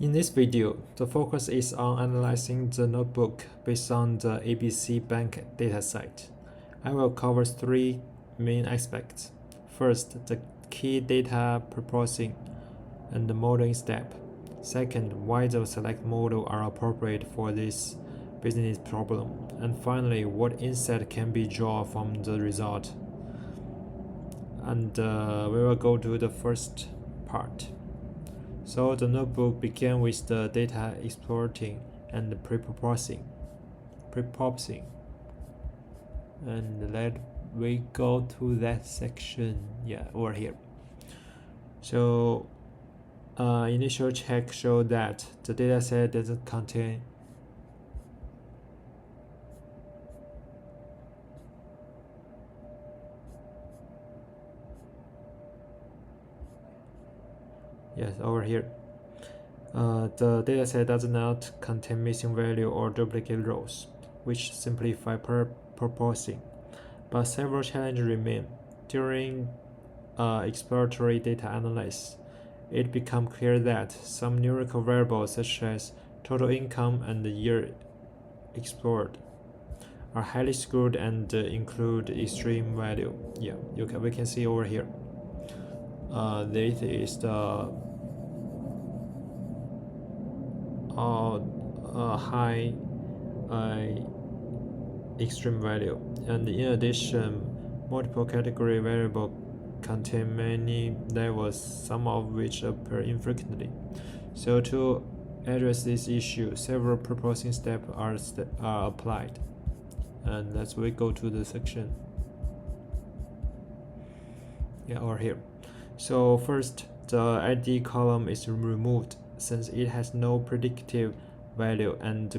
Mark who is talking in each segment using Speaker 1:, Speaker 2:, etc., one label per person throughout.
Speaker 1: In this video, the focus is on analyzing the notebook based on the ABC Bank dataset. I will cover three main aspects. First, the key data purposing and the modeling step. Second, why the select model are appropriate for this business problem. And finally, what insight can be drawn from the result. And we will go to the first part. So the notebook began with the data exporting and pre-processing. And let we go to that section, over here. So initial check showed that the dataset doesn't contain over here. The dataset does not contain missing value or duplicate rows, which simplify purposing. But several challenges remain. During exploratory data analysis, it became clear that some numerical variables such as total income and the year explored are highly skewed and include extreme value. We can see over here. This is the high extreme value, and in addition, multiple category variables contain many levels, some of which appear infrequently. So to address this issue, several proposing steps are applied. And let's go to the section. Over here. So first, the ID column is removed since it has no predictive value and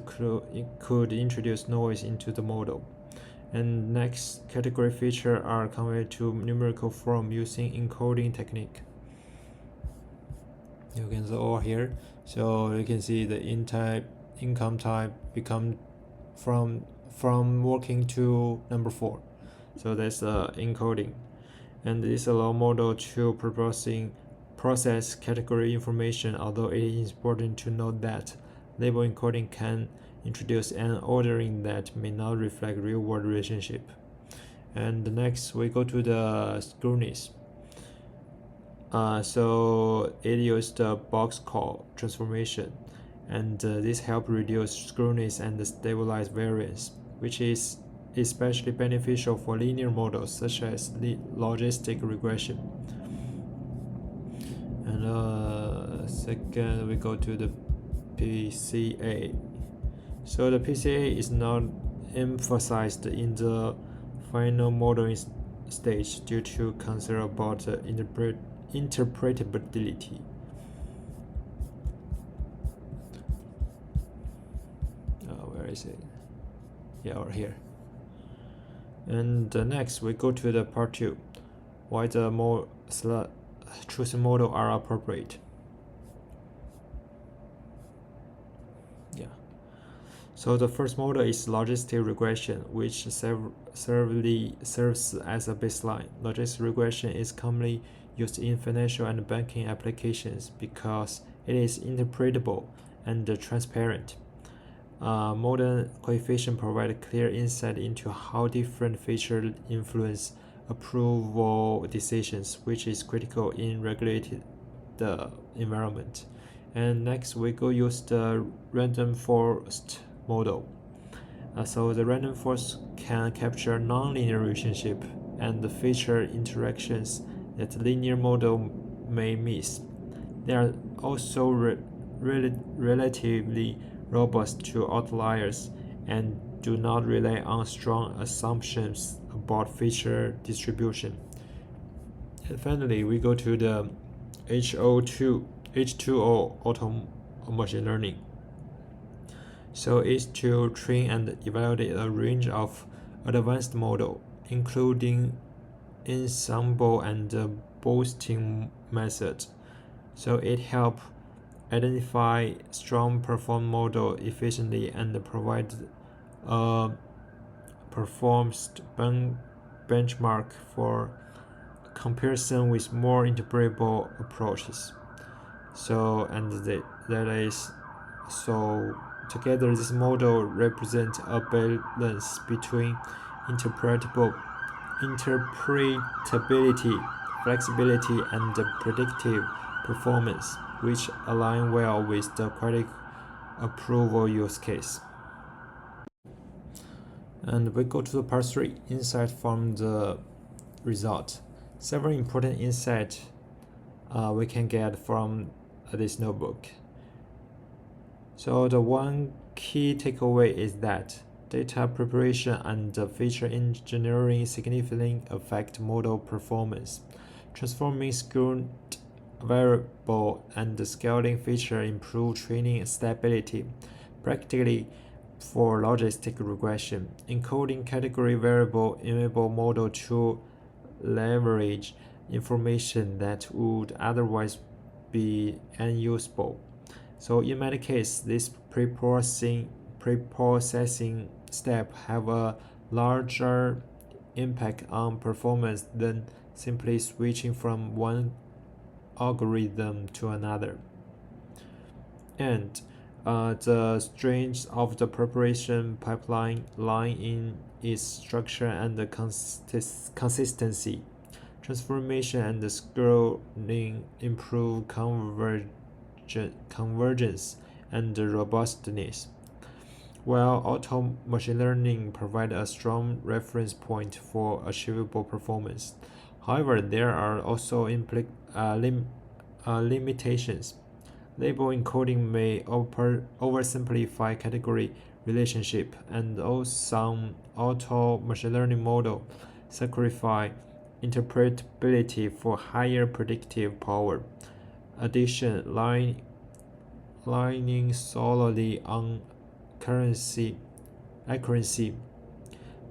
Speaker 1: could introduce noise into the model. And next, category features are converted to numerical form using encoding technique. You can see over here. So you can see the income type become from working to number 4. So that's encoding. And this allows model to process category information, although it is important to note that label encoding can introduce an ordering that may not reflect real-world relationship. And next, we go to the skewness. So it used the box call transformation, and this helps reduce skewness and stabilize variance, which is especially beneficial for linear models such as logistic regression. And second, we go to the PCA. So the PCA is not emphasized in the final modeling stage due to concern about interpretability. Where is it? Over here. And next, we go to the part 2, why the chosen model are appropriate. So the first model is logistic regression, which serves as a baseline. Logistic regression is commonly used in financial and banking applications because it is interpretable and transparent. Modern coefficients provide clear insight into how different features influence approval decisions, which is critical in regulating the environment. And next, we go use the random forest model. So the random forest can capture nonlinear relationship and the feature interactions that the linear model may miss. They are also relatively robust to outliers and do not rely on strong assumptions about feature distribution. And finally, we go to the H2O auto machine learning. So it's to train and evaluate a range of advanced models, including ensemble and boosting methods. So it helps identify strong perform model efficiently and provide a performance benchmark for comparison with more interpretable approaches. Together this model represents a balance between interpretability, flexibility, and predictive performance, which align well with the credit approval use case. And we go to the part 3, insight from the result. Several important insights we can get from this notebook. So the one key takeaway is that data preparation and feature engineering significantly affect model performance. Transforming skilled variable and scaling feature improve training stability. Practically, for logistic regression, encoding category variable enable model to leverage information that would otherwise be unusable. So in many cases, this preprocessing step have a larger impact on performance than simply switching from one algorithm to another. And the strength of the preparation pipeline lie in its structure and the consistency. Transformation and scaling improve convergence and robustness, while auto machine learning provides a strong reference point for achievable performance. However, there are also limitations. Label encoding may oversimplify category relationship, and some auto machine learning model sacrifice interpretability for higher predictive power. Addition, relying solely on accuracy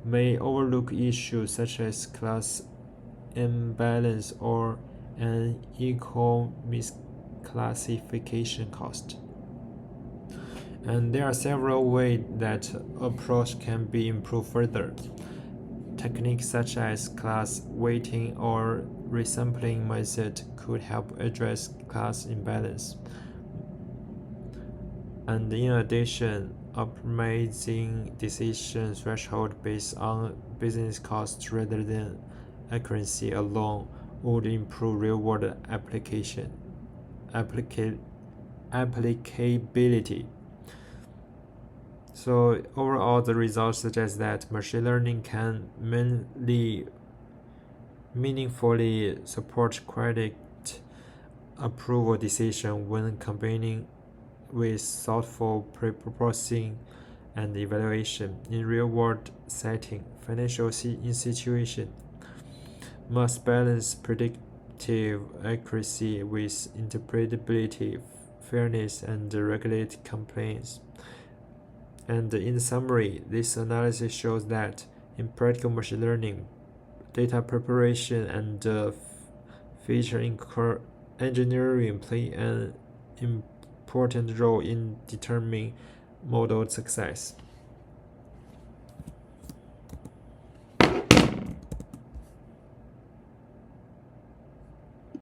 Speaker 1: may overlook issues such as class imbalance or unequal misclassification cost. And there are several ways that approach can be improved further. Techniques such as class weighting or resampling method could help address class imbalance. And in addition, optimizing decision threshold based on business cost rather than accuracy alone would improve real-world applicability. So overall, the results suggest that machine learning can meaningfully support credit approval decision when combining with thoughtful pre-processing and evaluation. In real-world setting, financial institutions must balance predictive accuracy with interpretability, fairness, and regulatory compliance. And in summary, this analysis shows that in practical machine learning, data preparation and feature engineering play an important role in determining model success.